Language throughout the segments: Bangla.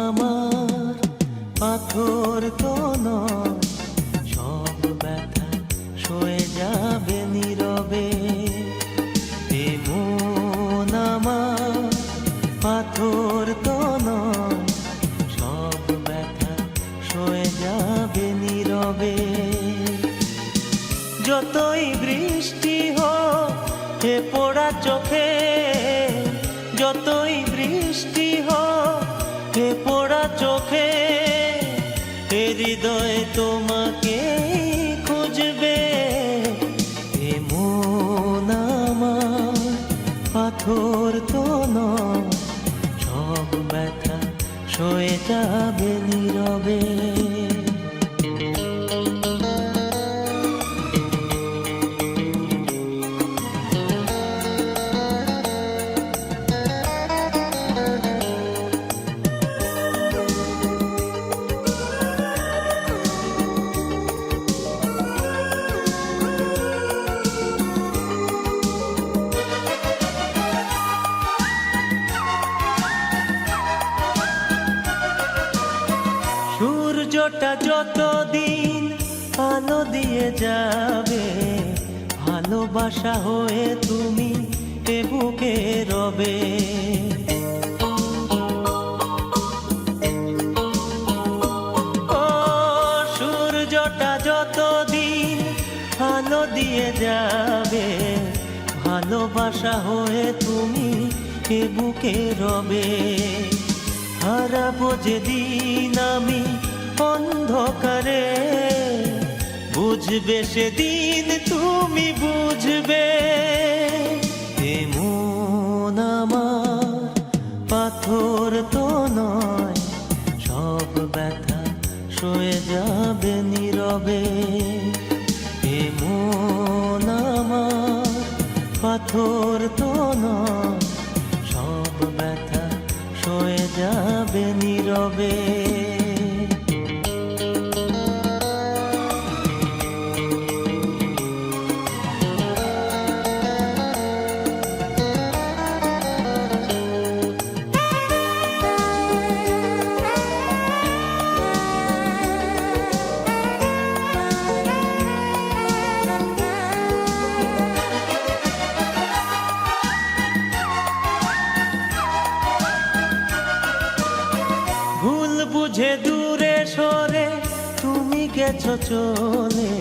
আমার পাথর তো নয়, সব ব্যথা সয়ে যাবে নীরবে। মন আমার পাথর তো নয়, সব ব্যথা সয়ে যাবে নীরবে। যতই বৃষ্টি হোক হে পোড়া চোখে, যতই বৃষ্টি হোক হে পোড়া চোখে, এ হৃদয় তোমাকে খুঁজবে। এ মন আমার পাথর তো নয়, সব ব্যথা সয়ে যাবে নীরবে। সূর্যটা যতদিন আলো দিয়ে যাবে, ভালোবাসা হয়ে তুমি এ বুকে রবে। ও সূর্যটা যতদিন আলো দিয়ে যাবে, ভালোবাসা হয়ে তুমি এ বুকে রবে। হারাবো যেদিন আমি অন্ধকারে, বুঝবে সেদিন তুমি বুঝবে। এ মন আমার পাথর তো নয়, সব ব্যথা সয়ে যাবে নীরবে। এ মন আমার পাথর তো নয়, সব ব্যথা সয়ে যাবে নীরবে। ভুল বুঝে দূরে সরে তুমি গেছো চলে,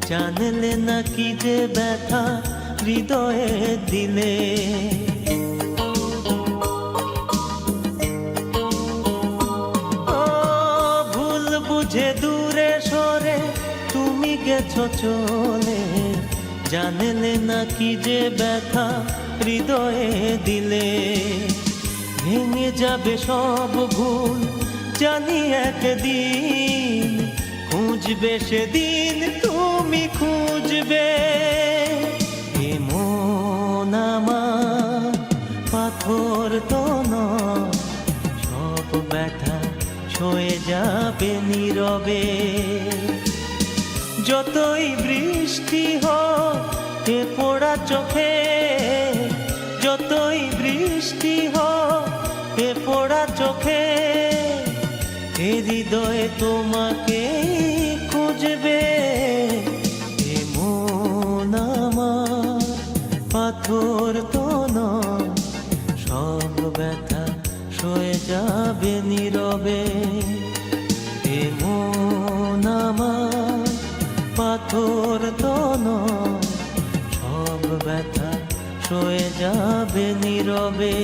জানলে না কি যে ব্যথা হৃদয়ে দিলে। ও ভুল বুঝে দূরে সরে তুমি গেছো চলে, জানলে না কি যে ব্যথা হৃদয়ে দিলে। ভেঙে যাবে সব ভুল জানি একদিন, খুঁজবে সেদিন তুমি খুঁজবে। এ মন আমার পাথর তো নয়, সব ব্যথা সয়ে যাবে নীরবে। যতই বৃষ্টি হোক হে পোড়া চোখে, যতই বৃষ্টি হোক হে পোড়া চোখে, এ হৃদয় তোমাকে খুঁজবে। এ মন আমার পাথর তো নয়, সব ব্যথা সয়ে যাবে নীরবে। এ মন আমার পাথর তো নয়, সব ব্যথা সয়ে যাবে নীরবে।